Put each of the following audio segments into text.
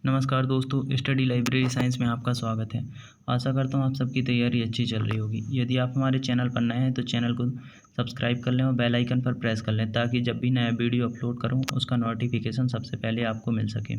नमस्कार दोस्तों, study library science में आपका स्वागत है। आशा करता हूँ आप सबकी तैयारी अच्छी चल रही होगी। यदि आप हमारे चैनल पर नए हैं तो चैनल को सब्सक्राइब कर लें और बेल आइकन पर प्रेस कर लें ताकि जब भी नया वीडियो अपलोड करूँ उसका नोटिफिकेशन सबसे पहले आपको मिल सके।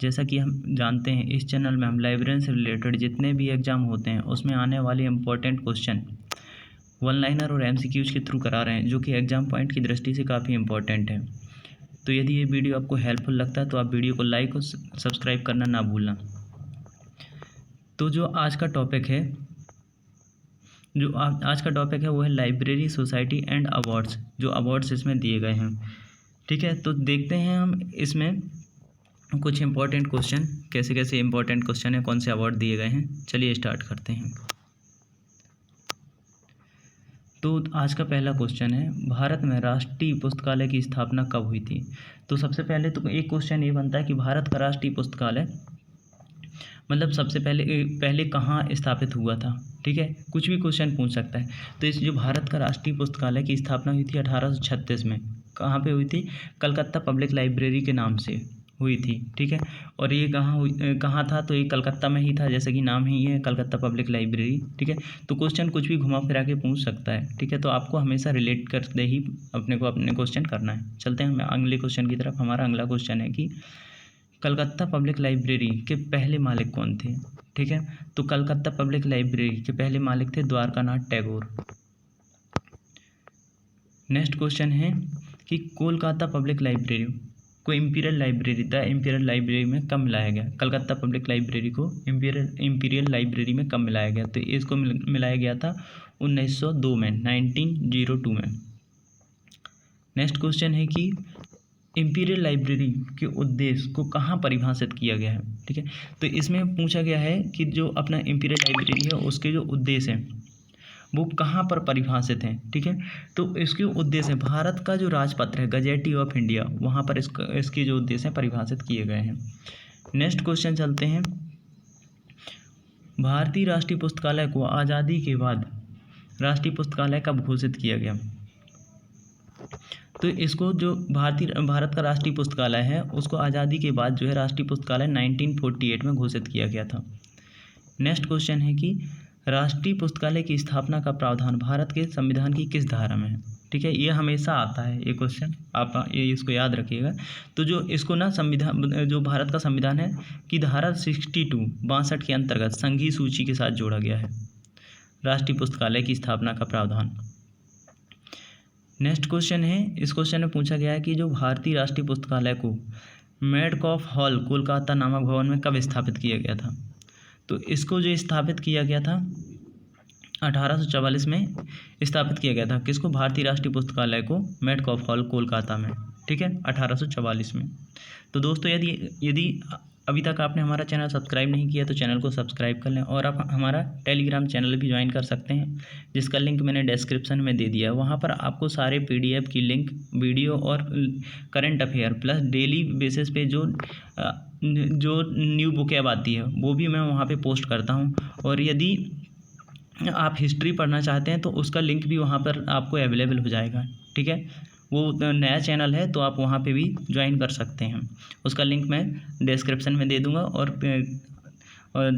जैसा कि हम जानते हैं, इस चैनल में हम लाइब्रेरी से रिलेटेड जितने भी एग्ज़ाम होते हैं उसमें आने वाले इंपॉर्टेंट क्वेश्चन वन लाइनर और MCQs के थ्रू करा रहे हैं, जो कि एग्ज़ाम पॉइंट की दृष्टि से काफ़ी इंपॉर्टेंट है। तो यदि ये वीडियो आपको हेल्पफुल लगता है तो आप वीडियो को लाइक और सब्सक्राइब करना ना भूलना। तो जो आज का टॉपिक है वो है लाइब्रेरी सोसाइटी एंड अवार्ड्स, जो अवार्ड्स इसमें दिए गए हैं। ठीक है, तो देखते हैं हम इसमें कुछ इंपॉर्टेंट क्वेश्चन, कैसे कैसे इंपॉर्टेंट क्वेश्चन है, कौन से अवार्ड दिए गए हैं। चलिए स्टार्ट करते हैं। तो आज का पहला क्वेश्चन है, भारत में राष्ट्रीय पुस्तकालय की स्थापना कब हुई थी। तो सबसे पहले तो एक क्वेश्चन ये बनता है कि भारत का राष्ट्रीय पुस्तकालय मतलब सबसे पहले कहाँ स्थापित हुआ था। ठीक है, कुछ भी क्वेश्चन पूछ सकता है। तो इस जो भारत का राष्ट्रीय पुस्तकालय की स्थापना हुई थी 1836 में। कहाँ पे हुई थी? कलकत्ता पब्लिक लाइब्रेरी के नाम से हुई थी। ठीक है, और ये कहाँ था? तो ये कलकत्ता में ही था, जैसे कि नाम ही है कलकत्ता पब्लिक लाइब्रेरी। ठीक है, तो क्वेश्चन कुछ भी घुमा फिरा के पूछ सकता है। ठीक है, तो आपको हमेशा रिलेट करते ही अपने क्वेश्चन करना है। चलते हैं हम अगले क्वेश्चन की तरफ। हमारा अगला क्वेश्चन है कि कलकत्ता पब्लिक लाइब्रेरी के पहले मालिक कौन थे। ठीक है, तो कलकत्ता पब्लिक लाइब्रेरी के पहले मालिक थे द्वारकानाथ टैगोर। नेक्स्ट क्वेश्चन है कि कोलकाता पब्लिक लाइब्रेरी को इंपीरियल लाइब्रेरी में कब मिलाया गया। कलकत्ता पब्लिक लाइब्रेरी को इंपीरियल लाइब्रेरी में कब मिलाया गया? तो इसको मिलाया गया था 1902 में, 1902 में। नेक्स्ट क्वेश्चन है कि इंपीरियल लाइब्रेरी के उद्देश्य को कहाँ परिभाषित किया गया है। ठीक है, तो इसमें पूछा गया है कि जो अपना इंपीरियल लाइब्रेरी है उसके जो उद्देश्य हैं वो कहाँ पर परिभाषित हैं। ठीक है, तो इसके उद्देश्य भारत का जो राजपत्र है गजेटी ऑफ इंडिया, वहाँ पर इसके जो उद्देश्य हैं परिभाषित किए गए हैं। नेक्स्ट क्वेश्चन चलते हैं, भारतीय राष्ट्रीय पुस्तकालय को आज़ादी के बाद राष्ट्रीय पुस्तकालय कब घोषित किया गया। तो इसको जो भारत का राष्ट्रीय पुस्तकालय है उसको आज़ादी के बाद जो है राष्ट्रीय पुस्तकालय 1948 में घोषित किया गया था। नेक्स्ट क्वेश्चन है कि राष्ट्रीय पुस्तकालय की स्थापना का प्रावधान भारत के संविधान की किस धारा में है। ठीक है, ये हमेशा आता है ये क्वेश्चन, आप ये इसको याद रखिएगा। तो जो इसको ना संविधान, जो भारत का संविधान है कि धारा 62 के अंतर्गत संघीय सूची के साथ जोड़ा गया है राष्ट्रीय पुस्तकालय की स्थापना का प्रावधान। नेक्स्ट क्वेश्चन है, इस क्वेश्चन में पूछा गया है कि जो भारतीय राष्ट्रीय पुस्तकालय को मेडकॉफ हॉल कोलकाता नामक भवन में कब स्थापित किया गया था। तो इसको जो स्थापित किया गया था 1844 में स्थापित किया गया था। किसको? भारतीय राष्ट्रीय पुस्तकालय को मेडकॉफ हॉल कोलकाता में। ठीक है, 1844 में। तो दोस्तों यदि अभी तक आपने हमारा चैनल सब्सक्राइब नहीं किया तो चैनल को सब्सक्राइब कर लें, और आप हमारा टेलीग्राम चैनल भी ज्वाइन कर सकते हैं जिसका लिंक मैंने डिस्क्रिप्शन में दे दिया है। वहाँ पर आपको सारे PDF की लिंक, वीडियो और current affair plus daily basis पे जो न्यू बुक ऐप आती है वो भी मैं वहाँ पे पोस्ट करता हूँ। और यदि आप हिस्ट्री पढ़ना चाहते हैं तो उसका लिंक भी वहाँ पर आपको अवेलेबल हो जाएगा। ठीक है, वो नया चैनल है तो आप वहाँ पे भी ज्वाइन कर सकते हैं। उसका लिंक मैं डिस्क्रिप्शन में दे दूँगा और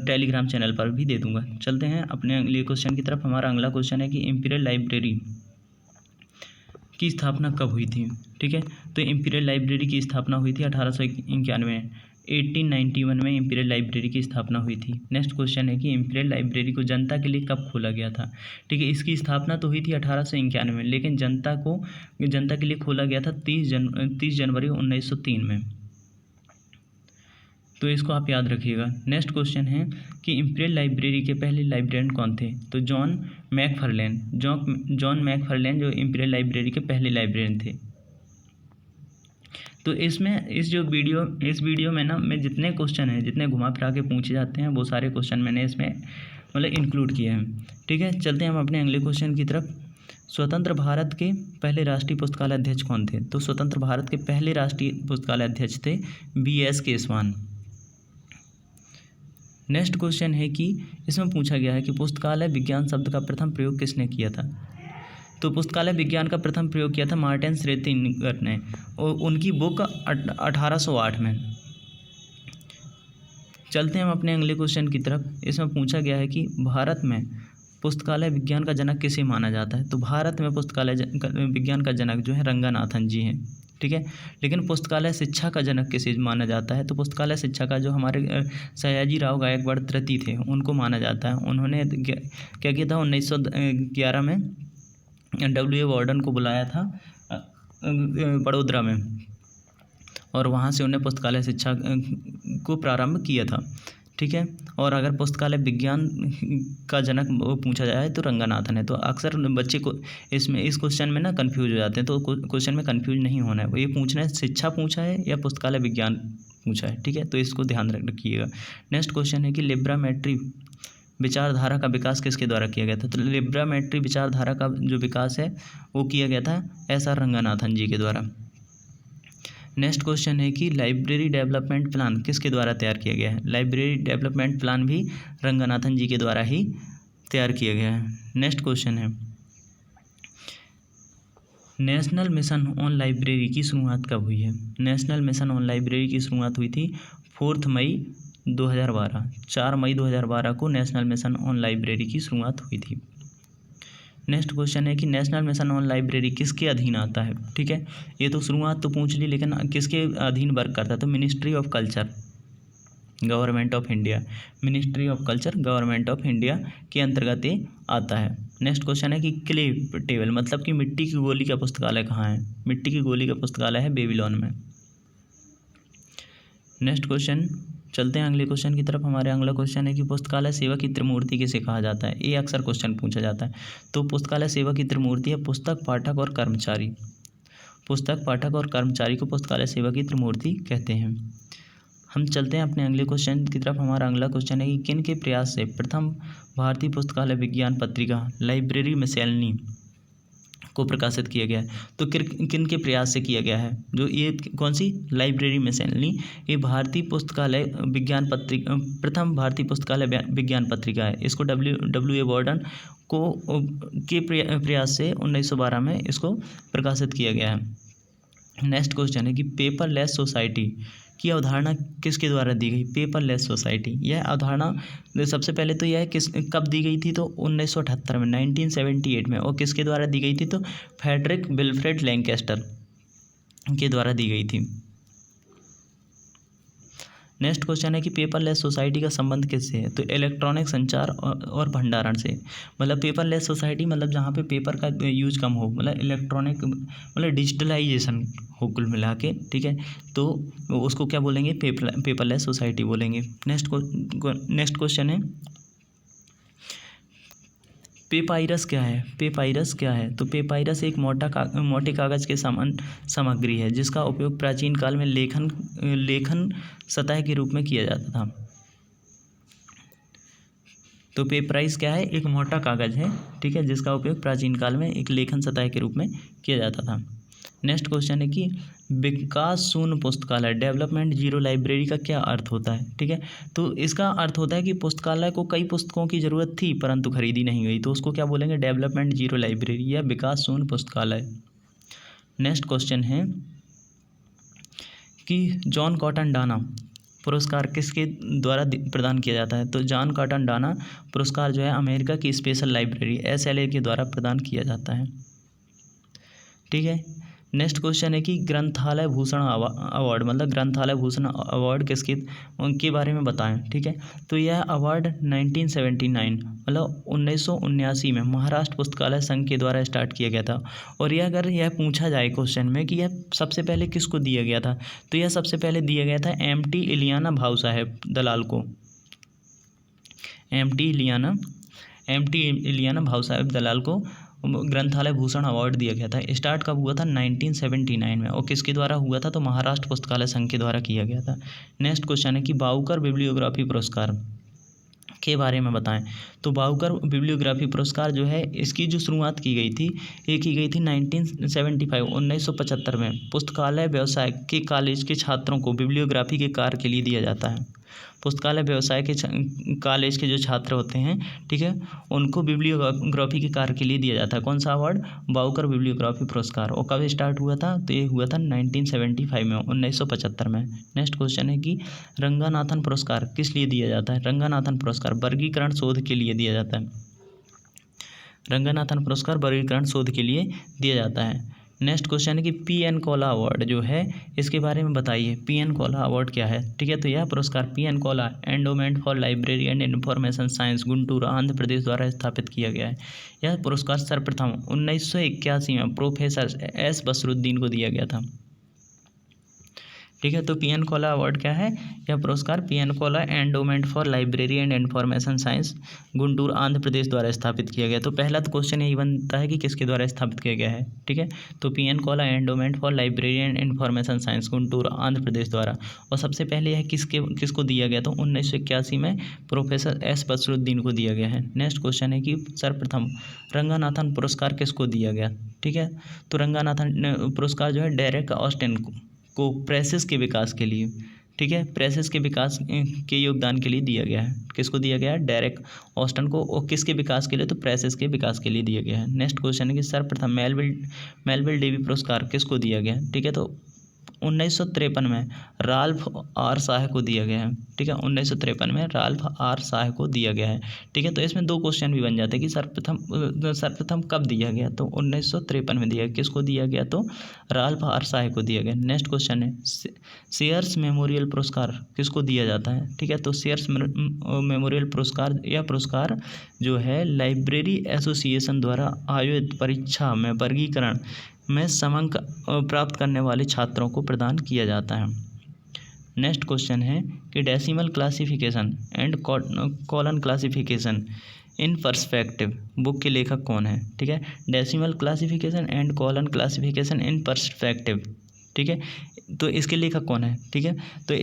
टेलीग्राम चैनल पर भी दे दूँगा। चलते हैं अपने अगले क्वेश्चन की तरफ। हमारा अगला क्वेश्चन है कि इंपीरियल लाइब्रेरी की स्थापना कब हुई थी। ठीक है, तो इंपीरियल लाइब्रेरी की स्थापना हुई थी 1891 में, 1891 में इंपीरियल लाइब्रेरी की स्थापना हुई थी। नेक्स्ट क्वेश्चन है कि इंपीरियल लाइब्रेरी को जनता के लिए कब खोला गया था। ठीक है, इसकी स्थापना तो हुई थी 1891 में, लेकिन जनता के लिए खोला गया था 30 जनवरी 1903 में। तो इसको आप याद रखिएगा। नेक्स्ट क्वेश्चन है कि इंपीरियल लाइब्रेरी के पहले लाइब्रेरियन कौन थे। तो जॉन मैकफर्लेन जो इंपीरियल लाइब्रेरी के पहले लाइब्रेरियन थे। तो इस वीडियो में ना मैं जितने क्वेश्चन हैं, जितने घुमा फिरा के पूछे जाते हैं वो सारे क्वेश्चन मैंने इसमें मतलब इंक्लूड किए हैं। ठीक है, चलते हैं हम अपने अगले क्वेश्चन की तरफ। स्वतंत्र भारत के पहले राष्ट्रीय पुस्तकालय अध्यक्ष कौन थे। तो स्वतंत्र भारत के पहले राष्ट्रीय पुस्तकालय अध्यक्ष थे BS केसवान। नेक्स्ट क्वेश्चन है कि इसमें पूछा गया है कि पुस्तकालय विज्ञान शब्द का प्रथम प्रयोग किसने किया था। तो पुस्तकालय विज्ञान का प्रथम प्रयोग किया था मार्टिन श्रेतिंगर ने, और उनकी बुक 1808 में। चलते हैं हम अपने अगले क्वेश्चन की तरफ। इसमें पूछा गया है कि भारत में पुस्तकालय विज्ञान का जनक किसे माना जाता है। तो भारत में पुस्तकालय विज्ञान का जनक जो है रंगनाथन जी हैं, ठीक है। लेकिन पुस्तकालय शिक्षा का जनक किसे माना जाता है। तो पुस्तकालय शिक्षा का जो हमारे सयाजी राव गायकवाड़ तृतीय थे उनको माना जाता है। उन्होंने क्या किया था, 1911 में W.A. वार्डन को बुलाया था बड़ोदरा में, और वहाँ से उन्हें पुस्तकालय शिक्षा को प्रारंभ किया था, ठीक है। और अगर पुस्तकालय विज्ञान का जनक पूछा जाए तो रंगनाथन है। तो अक्सर बच्चे को इसमें इस क्वेश्चन में ना कंफ्यूज हो जाते हैं, तो क्वेश्चन में कंफ्यूज नहीं होना है। ये पूछना है शिक्षा पूछा है या पुस्तकालय विज्ञान पूछा है, ठीक है। तो इसको ध्यान रखिएगा। नेक्स्ट क्वेश्चन है कि लिब्रामेट्री विचारधारा का विकास किसके द्वारा किया गया था। तो लिब्रामेट्री विचारधारा का जो विकास है वो किया गया था S.R. रंगनाथन जी के द्वारा। नेक्स्ट क्वेश्चन है कि लाइब्रेरी डेवलपमेंट प्लान किसके द्वारा तैयार किया गया है। लाइब्रेरी डेवलपमेंट प्लान भी रंगनाथन जी के द्वारा ही तैयार किया गया है। नेक्स्ट क्वेश्चन है नेशनल मिशन ऑन लाइब्रेरी की शुरुआत कब हुई है। नेशनल मिशन ऑन लाइब्रेरी की शुरुआत हुई थी 4 मई 2012। 4 मई 2012 को नेशनल मिशन ऑन लाइब्रेरी की शुरुआत हुई थी। नेक्स्ट क्वेश्चन है कि नेशनल मिशन ऑन लाइब्रेरी किसके अधीन आता है, ठीक है। ये तो शुरुआत तो पूछ ली, लेकिन किसके अधीन वर्क करता है। तो ministry of culture government of India, ministry of culture government of India के अंतर्गत ये आता है। नेक्स्ट क्वेश्चन है कि क्ले टेबल मतलब कि मिट्टी की गोली का पुस्तकालय कहाँ है। मिट्टी की गोली का पुस्तकालय है बेबीलोन में। नेक्स्ट क्वेश्चन, चलते हैं अगले क्वेश्चन की तरफ। हमारे अगला क्वेश्चन है कि पुस्तकालय सेवा की त्रिमूर्ति किसे कहा जाता है। ये अक्सर क्वेश्चन पूछा जाता है। तो पुस्तकालय सेवा की त्रिमूर्ति है पुस्तक, पाठक और कर्मचारी। पुस्तक, पाठक और कर्मचारी को पुस्तकालय सेवा की त्रिमूर्ति कहते हैं। हम चलते हैं अपने अगले क्वेश्चन की तरफ। हमारा अगला क्वेश्चन है कि किन के प्रयास से प्रथम भारतीय पुस्तकालय विज्ञान पत्रिका लाइब्रेरी मिसेलनी को प्रकाशित किया गया है। तो किन के प्रयास से किया गया है। जो ये कौन सी लाइब्रेरी मिसेलनी, ये भारतीय पुस्तकालय विज्ञान पत्रिका, प्रथम भारतीय पुस्तकालय विज्ञान पत्रिका है। इसको W.A. वार्डन को के प्रयास से 1912 में इसको प्रकाशित किया गया है। नेक्स्ट क्वेश्चन है कि पेपरलेस सोसाइटी की अवधारणा किसके द्वारा दी गई। पेपरलेस सोसाइटी, यह अवधारणा सबसे पहले तो यह कब दी गई थी। तो 1978 में, 1978 में। और किसके द्वारा दी गई थी। तो फ्रेडरिक विल्फ्रेड लैंकेस्टर के द्वारा दी गई थी। नेक्स्ट क्वेश्चन है कि पेपरलेस सोसाइटी का संबंध किससे है। तो इलेक्ट्रॉनिक संचार और भंडारण से। मतलब पेपरलेस सोसाइटी मतलब जहाँ पे पेपर का यूज कम हो, मतलब इलेक्ट्रॉनिक मतलब डिजिटलाइजेशन हो कुल मिला के, ठीक है। तो उसको क्या बोलेंगे, पेपरलेस सोसाइटी बोलेंगे। नेक्स्ट क्वेश्चन है पेपाइरस क्या है। पेपाइरस क्या है। तो पेपाइरस एक मोटे कागज़ के समान सामग्री है जिसका उपयोग प्राचीन काल में लेखन सतह के रूप में किया जाता था। तो पेपराइस क्या है, एक मोटा कागज़ है, ठीक है, जिसका उपयोग प्राचीन काल में एक लेखन सतह के रूप में किया जाता था। नेक्स्ट क्वेश्चन है कि विकास शून्य पुस्तकालय डेवलपमेंट जीरो लाइब्रेरी का क्या अर्थ होता है, ठीक है। तो इसका अर्थ होता है कि पुस्तकालय को कई पुस्तकों की ज़रूरत थी परंतु खरीदी नहीं गई, तो उसको क्या बोलेंगे, डेवलपमेंट जीरो लाइब्रेरी या विकास शून्य पुस्तकालय। नेक्स्ट क्वेश्चन है कि जॉन कॉटन डाना पुरस्कार किसके द्वारा प्रदान किया जाता है। तो जॉन कॉटन डाना पुरस्कार जो है अमेरिका की स्पेशल लाइब्रेरी SLA के द्वारा प्रदान किया जाता है, ठीक है। नेक्स्ट क्वेश्चन है कि ग्रंथालय भूषण अवार्ड मतलब ग्रंथालय भूषण अवार्ड किसके उनके बारे में बताएं, ठीक है। तो यह अवार्ड 1979 मतलब 1979 में महाराष्ट्र पुस्तकालय संघ के द्वारा स्टार्ट किया गया था। और यह अगर यह पूछा जाए क्वेश्चन में कि यह सबसे पहले किसको दिया गया था, तो यह सबसे पहले दिया गया था MT इलियाना भाऊ साहेब दलाल को। MT इलियाना भाऊ साहेब दलाल को ग्रंथालय भूषण अवार्ड दिया गया था। स्टार्ट कब हुआ था, 1979 में। और किसके द्वारा हुआ था, तो महाराष्ट्र पुस्तकालय संघ के द्वारा किया गया था। नेक्स्ट क्वेश्चन है कि बाउकर बिब्लियोग्राफी पुरस्कार के बारे में बताएं। तो बाउकर बिब्लियोग्राफी पुरस्कार जो है इसकी जो शुरुआत की गई थी, ये की गई थी 1975 में। पुस्तकालय व्यवसाय के कॉलेज के छात्रों को बिब्लियोग्राफी के कार्य के लिए दिया जाता है। पुस्तकालय व्यवसाय के कॉलेज के जो छात्र होते हैं, ठीक है, उनको बिब्लियोग्राफी के कार्य के लिए दिया जाता है। कौन सा अवार्ड? बाउकर बिब्लियोग्राफी पुरस्कार। और कब स्टार्ट हुआ था? तो ये हुआ था 1975 में, 1975 में। नेक्स्ट क्वेश्चन है कि रंगनाथन पुरस्कार किस लिए दिया जाता है? रंगनाथन पुरस्कार वर्गीकरण शोध के लिए दिया जाता है। रंगनाथन पुरस्कार वर्गीकरण शोध के लिए दिया जाता है। नेक्स्ट क्वेश्चन है कि पी.एन. कोला अवार्ड जो है, इसके बारे में बताइए। पी.एन. कोला अवार्ड क्या है? ठीक है, तो यह पुरस्कार P N. Kola endowment for library and information science, Guntur, Andhra Pradesh द्वारा स्थापित किया गया है। यह पुरस्कार सर्वप्रथम 1981 में प्रोफेसर एस बसरुद्दीन को दिया गया था। ठीक है, तो पी.एन. कोला अवार्ड क्या है? यह पुरस्कार P N. Kola endowment for library and information science, Guntur, Andhra Pradesh द्वारा स्थापित किया गया। तो पहला तो क्वेश्चन यही बनता है कि किसके द्वारा स्थापित किया गया है। ठीक है, तो P N. Kola endowment for library and information science, Guntur, Andhra Pradesh द्वारा। और सबसे पहले यह किसको दिया गया? तो 1981 में प्रोफेसर एस बसरुद्दीन को दिया गया है। नेक्स्ट क्वेश्चन है कि सर्वप्रथम रंगनाथन पुरस्कार किसको दिया गया? ठीक है, तो रंगनाथन पुरस्कार जो है डेरेक ऑस्टिन को प्रेसेस के विकास के लिए, ठीक है, प्रेसेस के विकास के योगदान के लिए दिया गया है। किसको दिया गया है? डेरेक ऑस्टन को। और किसके विकास के लिए? तो प्रेसेस के विकास के लिए दिया गया है। नेक्स्ट क्वेश्चन है कि सर्वप्रथम मेलविल डेवी पुरस्कार किसको दिया गया है? ठीक है, तो 1953 में राल्फ आर शाह को दिया गया है। ठीक है, 1953 में राल्फ आर शाह को दिया गया है। ठीक है, तो इसमें दो क्वेश्चन भी बन जाते हैं कि सर्वप्रथम कब दिया गया? तो 1953 में दिया गया। किसको दिया गया? तो राल्फ आर शाह को दिया गया। नेक्स्ट क्वेश्चन है शेयर्स मेमोरियल पुरस्कार किसको दिया जाता है? ठीक है, तो शेयर्स मेमोरियल पुरस्कार, यह पुरस्कार जो है लाइब्रेरी एसोसिएशन द्वारा आयोजित परीक्षा में वर्गीकरण में समंक प्राप्त करने वाले छात्रों को प्रदान किया जाता है। नेक्स्ट क्वेश्चन है कि decimal classification and colon classification in perspective book के लेखक कौन है? ठीक है, decimal classification and colon classification in perspective, ठीक है, तो इसके लेखक कौन है? ठीक है, तो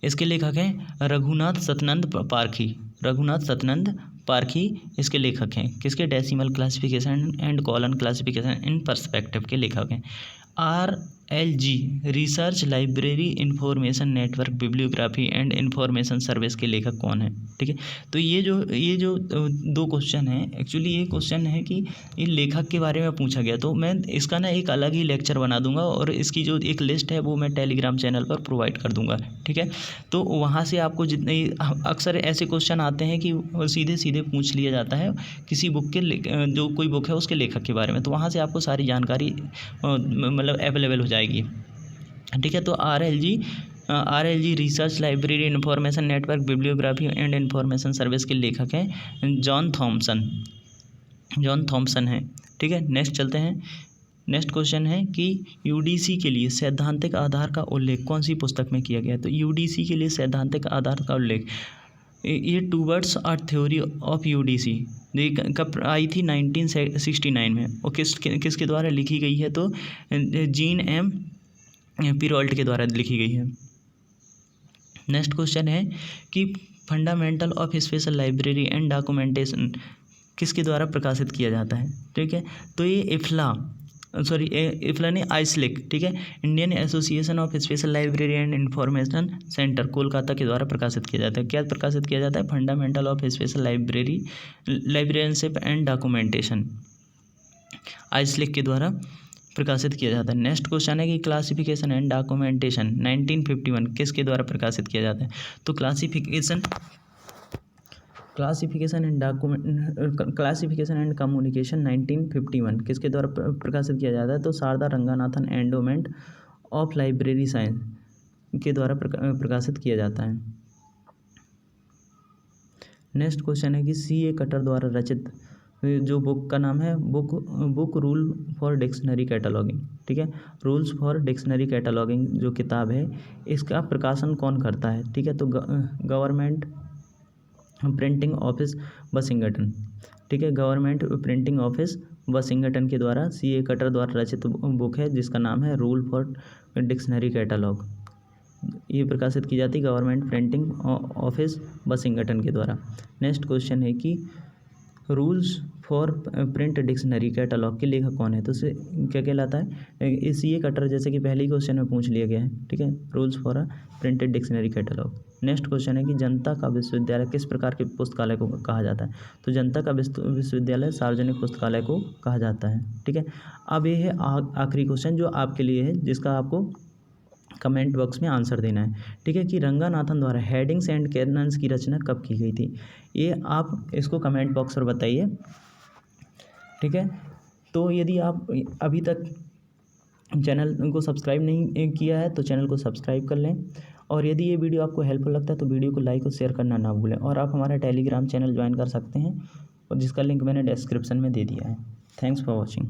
इसके लेखक हैं रघुनाथ सतनंद पारखी। रघुनाथ सतनंद पारखी इसके लेखक हैं। किसके? Decimal classification and colon classification in perspective के लेखक हैं। RLG research library information network bibliography and information service के लेखक कौन है? ठीक है, तो ये जो दो क्वेश्चन हैं, एक्चुअली ये क्वेश्चन है कि ये लेखक के बारे में पूछा गया, तो मैं इसका ना एक अलग ही लेक्चर बना दूंगा और इसकी जो एक लिस्ट है वो मैं टेलीग्राम चैनल पर प्रोवाइड कर दूंगा। ठीक है, तो वहाँ से आपको जितने अक्सर ऐसे क्वेश्चन आते हैं कि सीधे सीधे पूछ लिया जाता है किसी बुक के जो कोई बुक है उसके लेखक के बारे में, तो वहाँ से आपको सारी जानकारी मतलब अवेलेबल हो जाएगी। ठीक है, तो RLG research library information network bibliography and information service के लेखक हैं जॉन थॉम्सन है। ठीक है, नेक्स्ट चलते हैं। नेक्स्ट क्वेश्चन है कि UDC के लिए सैद्धांतिक आधार का उल्लेख कौन सी पुस्तक में किया गया? तो UDC के लिए सैद्धांतिक आधार का उल्लेख ये towards a theory of UDC कब आई थी? 1969 में। और किसके द्वारा लिखी गई है? तो जीन M. पिरॉल्ट के द्वारा लिखी गई है। नेक्स्ट क्वेश्चन है कि fundamental of special library and documentation किसके द्वारा प्रकाशित किया जाता है? ठीक है, तो ये इफ्ला ने आइसलिक, ठीक है, Indian association of special library and information centre Kolkata के द्वारा प्रकाशित किया जाता है। क्या प्रकाशित किया जाता है? Fundamental of special librarianship and documentation, IASLIC के द्वारा प्रकाशित किया जाता है। नेक्स्ट क्वेश्चन है कि क्लासिफिकेशन एंड डॉक्यूमेंटेशन 1951 किसके द्वारा प्रकाशित किया जाता है? तो क्लासिफिकेशन एंड कम्युनिकेशन 1951 किसके द्वारा प्रकाशित किया जाता है? तो Sarada Ranganathan endowment of library science के द्वारा प्रकाशित किया जाता है। नेक्स्ट क्वेश्चन है कि C.A. कटर द्वारा रचित जो बुक का नाम है book rule for dictionary cataloguing, ठीक है, रूल्स फॉर डिक्शनरी कैटलॉगिंग जो किताब है इसका प्रकाशन कौन करता है? ठीक है, तो गवर्नमेंट प्रिंटिंग ऑफिस वाशिंगटन, ठीक है, गवर्नमेंट प्रिंटिंग ऑफिस वाशिंगटन के द्वारा C.A. कटर द्वारा रचित बुक है जिसका नाम है रूल फॉर डिक्शनरी कैटलॉग। ये प्रकाशित की जाती है गवर्नमेंट प्रिंटिंग ऑफिस वाशिंगटन के द्वारा। नेक्स्ट क्वेश्चन है कि rules for print dictionary catalogue के लेखक कौन है? तो इसे क्या कहलाता है? इस ये कटर, जैसे कि पहले ही क्वेश्चन में पूछ लिया गया है, ठीक है, rules for a printed dictionary catalogue. Next question है कि जनता का विश्वविद्यालय किस प्रकार के पुस्तकालय को कहा जाता है? तो जनता का विश्वविद्यालय सार्वजनिक पुस्तकालय को कहा जाता है, ठीक है। अब ये है आखिरी क्वेश्चन जो आपके लिए है, जिसका आपको कमेंट बॉक्स में आंसर देना है, ठीक है, कि रंगानाथन द्वारा हेडिंग्स एंड कैनन्स की रचना कब की गई थी? ये आप इसको कमेंट बॉक्स पर बताइए, ठीक है। तो यदि आप अभी तक चैनल को सब्सक्राइब नहीं किया है तो चैनल को सब्सक्राइब कर लें, और यदि ये वीडियो आपको हेल्पफुल लगता है तो वीडियो को लाइक और शेयर करना ना भूलें। और आप हमारा टेलीग्राम चैनल ज्वाइन कर सकते हैं, और जिसका लिंक मैंने डिस्क्रिप्शन में दे दिया है। Thanks for watching.